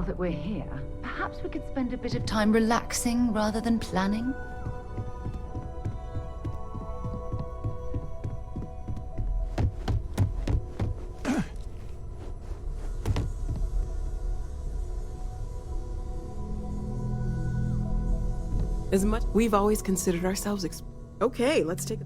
that we're here, perhaps we could spend a bit of time relaxing rather than planning? We've always considered ourselves okay, let's take a...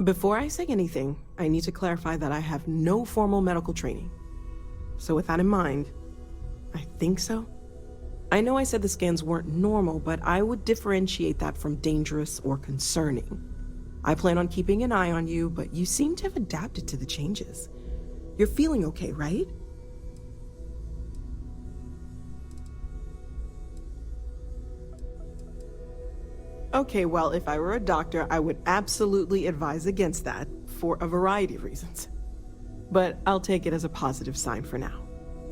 Before I say anything, I need to clarify that I have no formal medical training. So with that in mind, I think so. I know I said the scans weren't normal, but I would differentiate that from dangerous or concerning. I plan on keeping an eye on you, but you seem to have adapted to the changes. You're feeling okay, right? Okay, well, if I were a doctor, I would absolutely advise against that, for a variety of reasons. But I'll take it as a positive sign for now.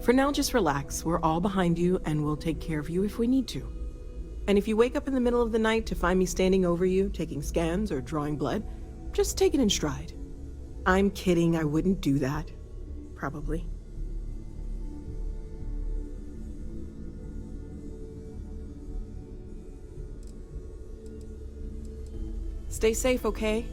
For now, just relax. We're all behind you, and we'll take care of you if we need to. And if you wake up in the middle of the night to find me standing over you, taking scans or drawing blood, just take it in stride. I'm kidding, I wouldn't do that. Probably. Stay safe, okay?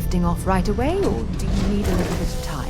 drifting off right away, or do you need a little bit of time?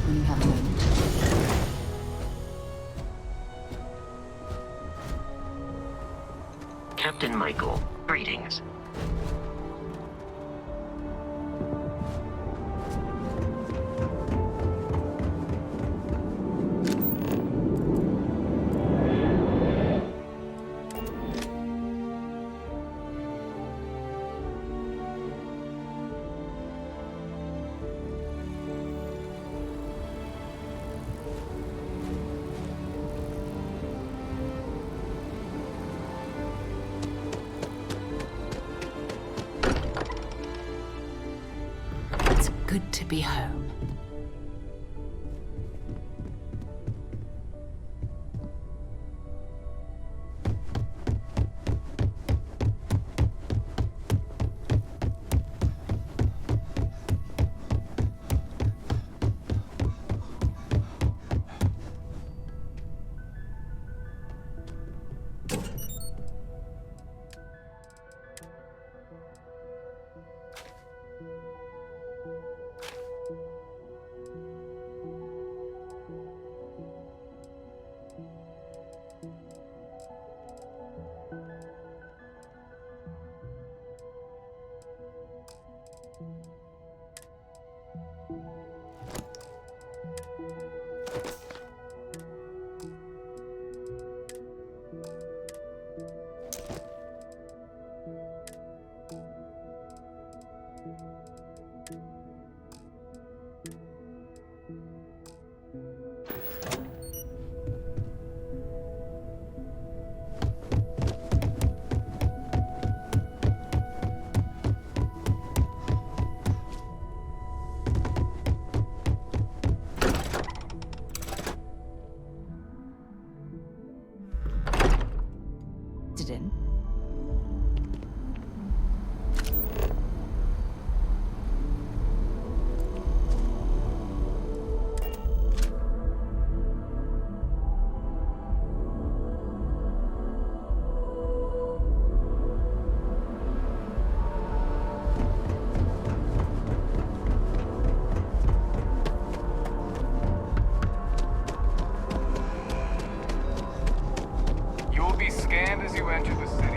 When you have a moment. Captain Michael, greetings. It's good to be home. interested in? You will be scanned as you enter the city.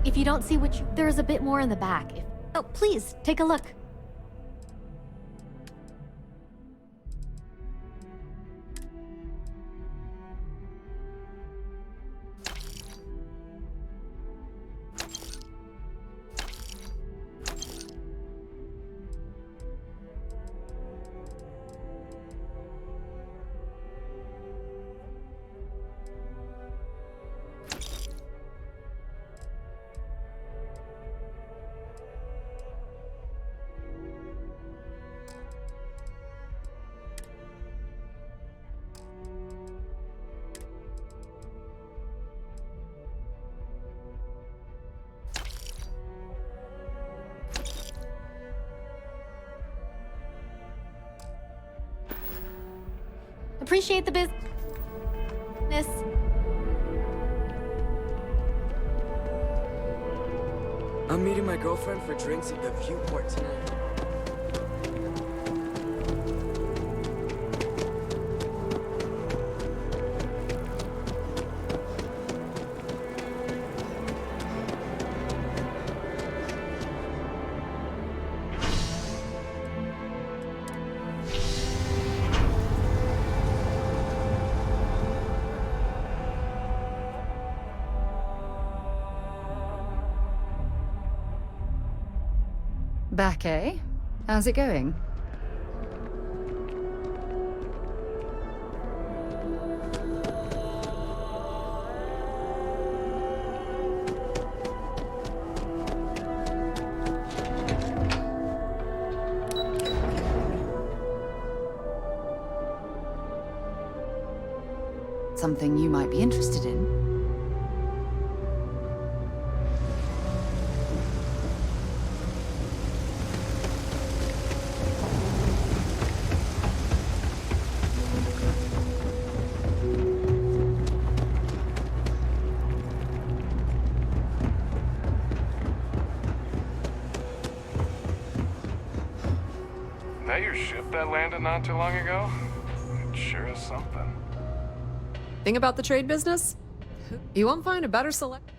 If you don't see which, there's a bit more in the back. Oh, please, take a look. Appreciate the business. I'm meeting my girlfriend for drinks at the Viewport tonight. Back, eh? How's it going? Something you might be interested in? That your ship that landed not too long ago? It sure is something. Thing about the trade business? You won't find a better select.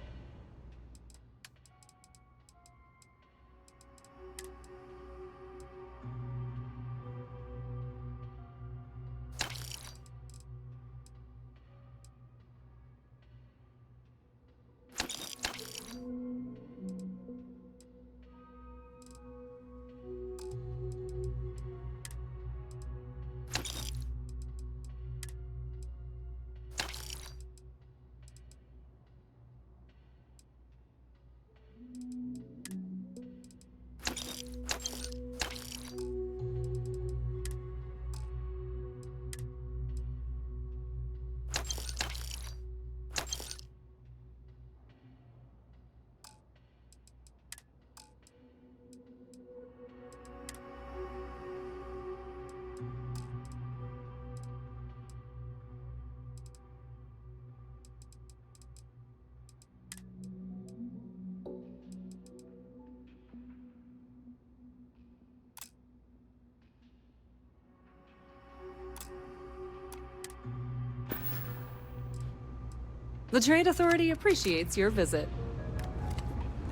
The Trade Authority appreciates your visit.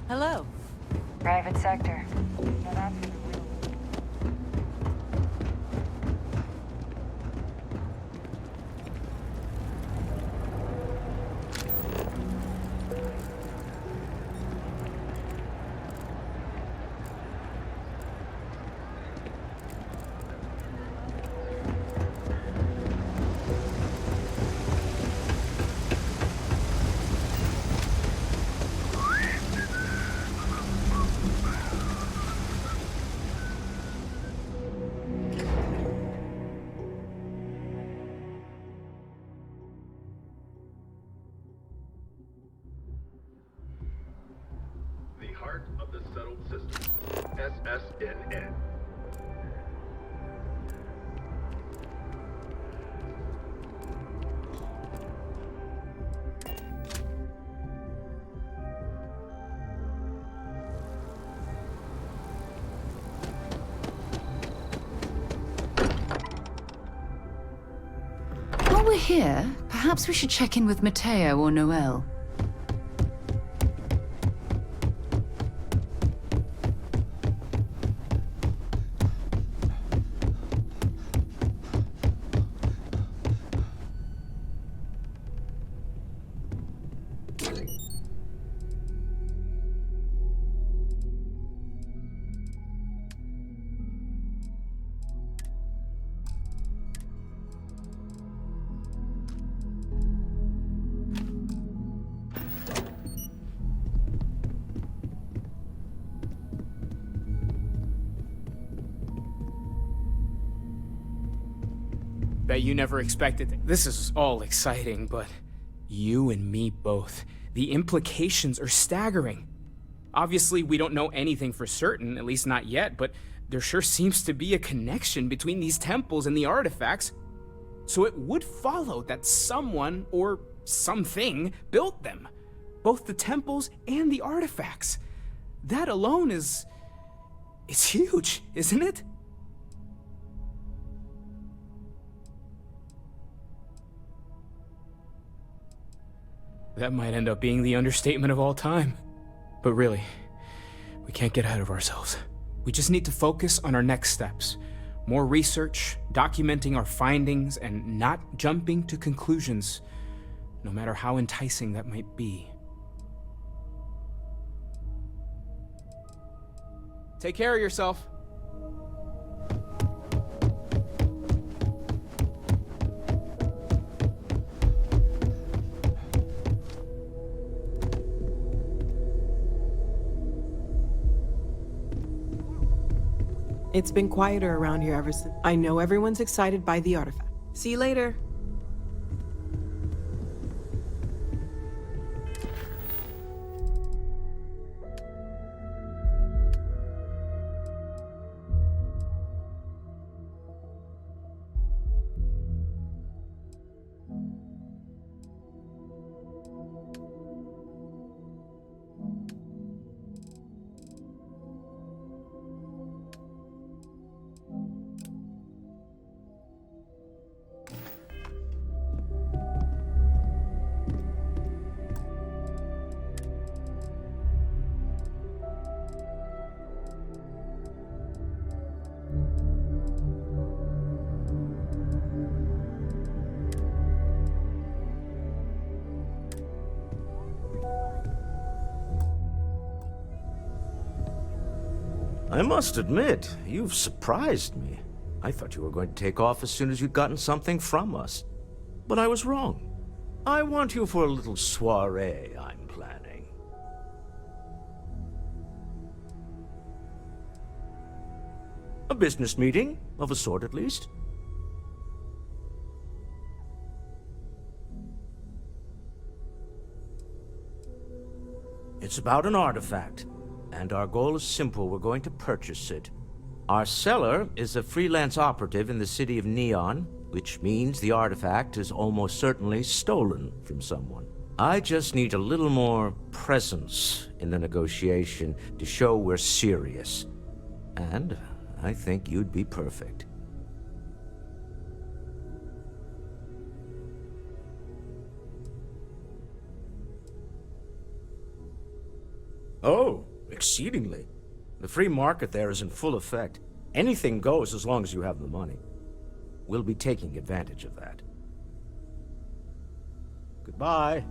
Hello. Private sector. Systems, SSNN. While we're here, perhaps we should check in with Mateo or Noel. Bet you never expected it. This is all exciting, but you and me both. The implications are staggering. Obviously, we don't know anything for certain, at least not yet, but there sure seems to be a connection between these temples and the artifacts. So it would follow that someone or something built them. Both the temples and the artifacts. That alone is huge, isn't it? That might end up being the understatement of all time. But really, we can't get ahead of ourselves. We just need to focus on our next steps. More research, documenting our findings, and not jumping to conclusions, no matter how enticing that might be. Take care of yourself. It's been quieter around here ever since. I know everyone's excited by the artifact. See you later. I must admit, you've surprised me. I thought you were going to take off as soon as you'd gotten something from us. But I was wrong. I want you for a little soiree I'm planning. A business meeting, of a sort at least. It's about an artifact. And our goal is simple. We're going to purchase it. Our seller is a freelance operative in the city of Neon, which means the artifact is almost certainly stolen from someone. I just need a little more presence in the negotiation to show we're serious. And I think you'd be perfect. Oh, exceedingly. The free market there is in full effect. Anything goes as long as you have the money. We'll be taking advantage of that. Goodbye.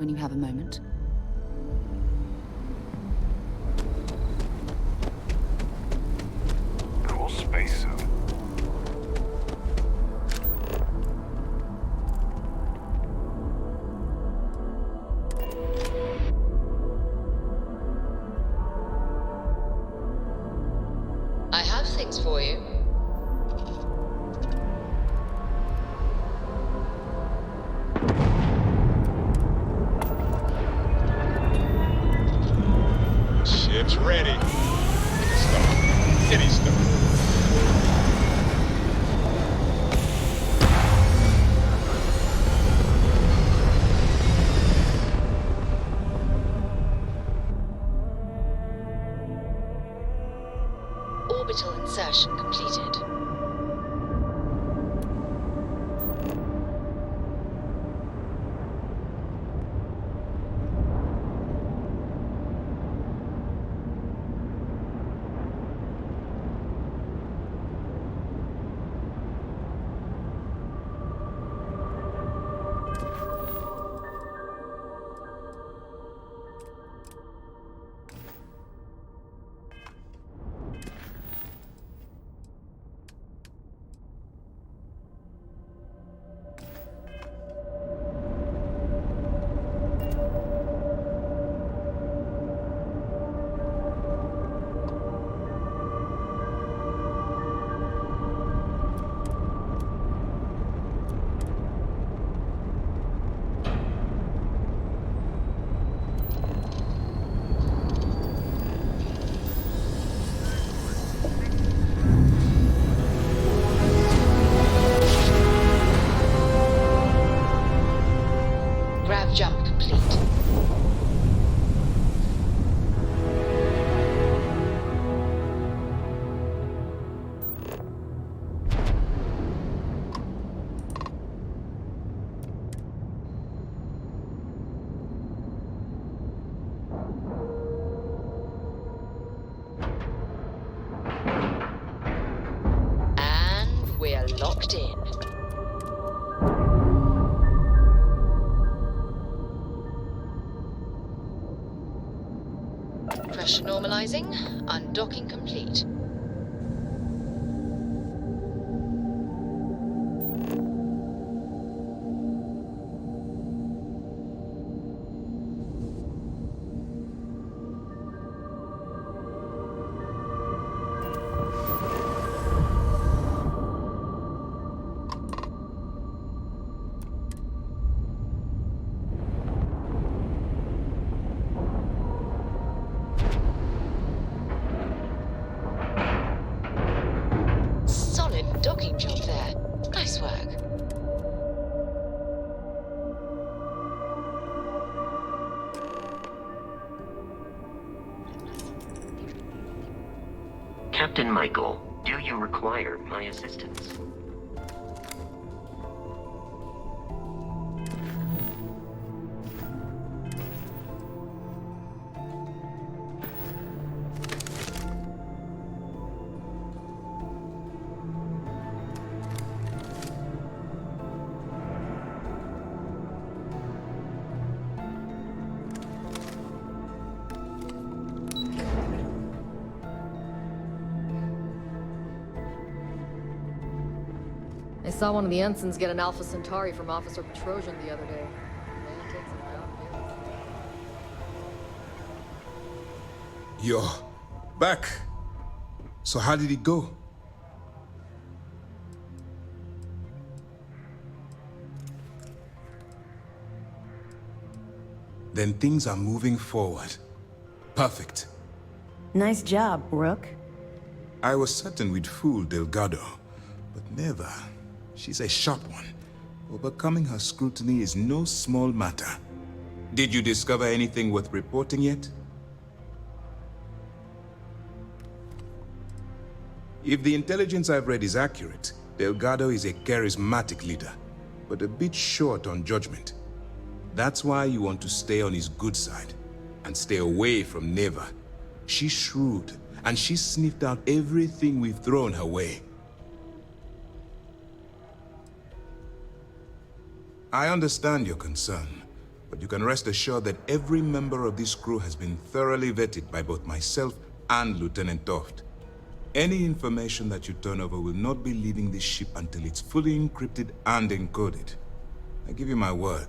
when you have a moment. Cool spacesuit. I have things for you. Ship's ready. Start. City start. Orbital insertion completed. Grav jump complete. And we're locked in. Pressure normalizing, undocking complete. Docking job there. Nice work. Captain Michael, do you require my assistance? I saw one of the ensigns get an Alpha Centauri from Officer Petrosian the other day. Man takes a job serious. You're back. So how did it go? Then things are moving forward. Perfect. Nice job, Rook. I was certain we'd fool Delgado, but never. She's a sharp one. Overcoming her scrutiny is no small matter. Did you discover anything worth reporting yet? If the intelligence I've read is accurate, Delgado is a charismatic leader, but a bit short on judgment. That's why you want to stay on his good side, and stay away from Neva. She's shrewd, and she's sniffed out everything we've thrown her way. I understand your concern, but but you can rest assured that every member of this crew has been thoroughly vetted by both myself and Lieutenant Toft. Any information that you turn over will not be leaving this ship until it's fully encrypted and encoded. I give you my word.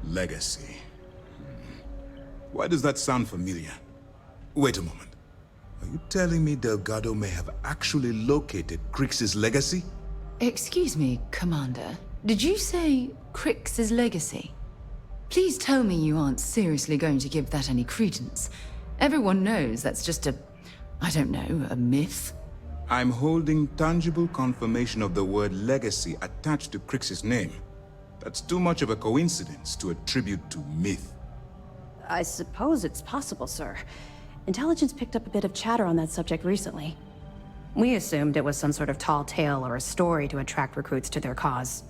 Legacy. Why does that sound familiar? Wait a moment. Are you telling me Delgado may have actually located Crix's legacy? Excuse me, Commander. Did you say Crix's legacy? Please tell me you aren't seriously going to give that any credence. Everyone knows that's just I don't know, a myth. I'm holding tangible confirmation of the word legacy attached to Crix's name. That's too much of a coincidence to attribute to myth. I suppose it's possible, sir. Intelligence picked up a bit of chatter on that subject recently. We assumed it was some sort of tall tale or a story to attract recruits to their cause.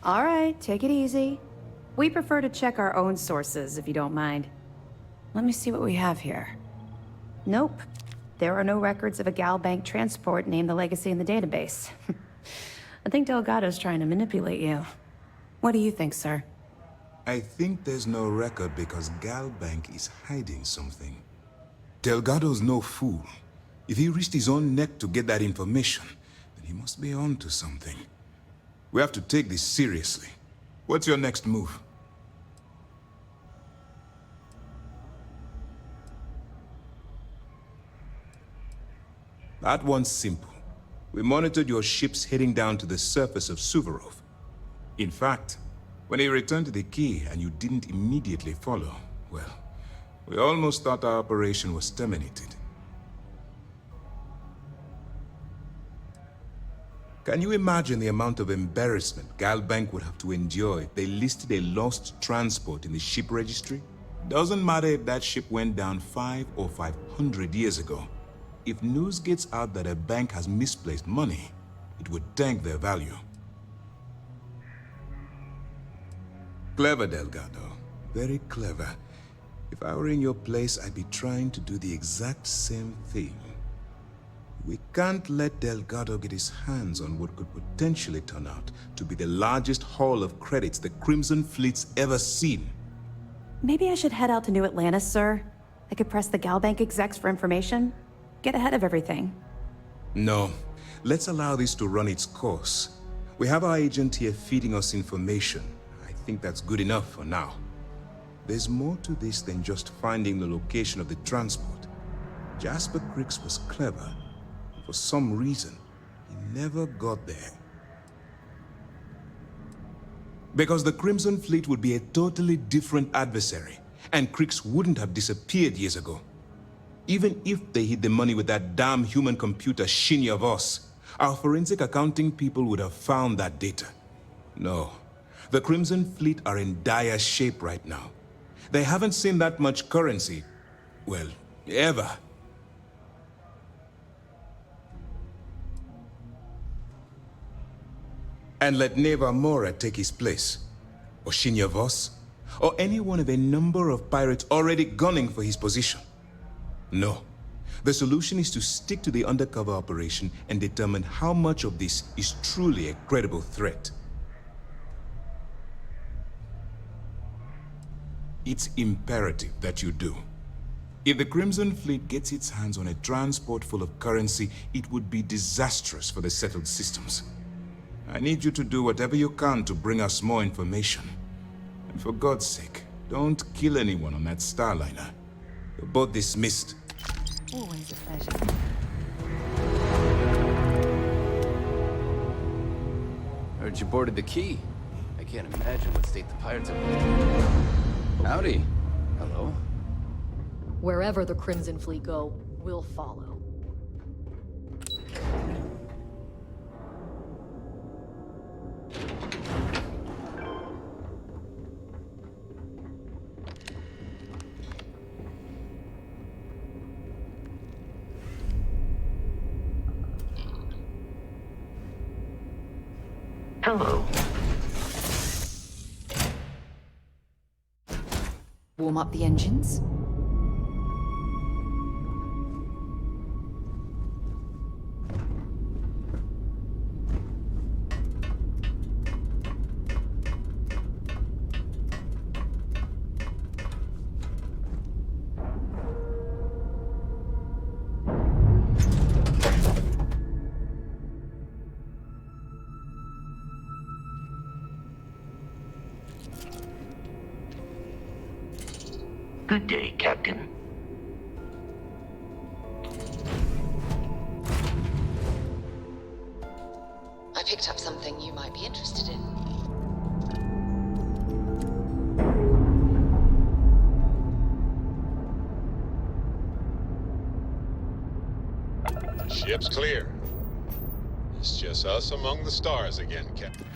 All right, take it easy. We prefer to check our own sources, if you don't mind. Let me see what we have here. Nope. There are no records of a GalBank transport named the Legacy in the database. I think Delgado's trying to manipulate you. What do you think, sir? I think there's no record because GalBank is hiding something. Delgado's no fool. If he risked his own neck to get that information, then he must be on to something. We have to take this seriously. What's your next move? That one's simple. We monitored your ships heading down to the surface of Suvorov. In fact, when he returned to the key and you didn't immediately follow, well, we almost thought our operation was terminated. Can you imagine the amount of embarrassment GalBank would have to endure if they listed a lost transport in the ship registry? Doesn't matter if that ship went down 5 or 500 years ago. If news gets out that a bank has misplaced money, it would tank their value. Clever, Delgado. Very clever. If I were in your place, I'd be trying to do the exact same thing. We can't let Delgado get his hands on what could potentially turn out to be the largest haul of credits the Crimson Fleet's ever seen. Maybe I should head out to New Atlantis, sir. I could press the GalBank execs for information. Get ahead of everything. No. Let's allow this to run its course. We have our agent here feeding us information. I think that's good enough for now. There's more to this than just finding the location of the transport. Jasper Crix was clever. For some reason, he never got there. Because the Crimson Fleet would be a totally different adversary, and Crix wouldn't have disappeared years ago. Even if they hid the money with that damn human computer Shinya Voss, our forensic accounting people would have found that data. No, the Crimson Fleet are in dire shape right now. They haven't seen that much currency, well, ever. And let Neva Mora take his place, or Shinya Voss, or any one of a number of pirates already gunning for his position. No. The solution is to stick to the undercover operation and determine how much of this is truly a credible threat. It's imperative that you do. If the Crimson Fleet gets its hands on a transport full of currency, it would be disastrous for the settled systems. I need you to do whatever you can to bring us more information. And for God's sake, don't kill anyone on that Starliner. You're both dismissed. Always a pleasure. Heard you boarded the Key. I can't imagine what state the pirates have left you. Howdy. Hello. Wherever the Crimson Fleet go, we'll follow. Hello. Warm up the engines? Good day, Captain. I picked up something you might be interested in. Ship's clear. It's just us among the stars again, Captain.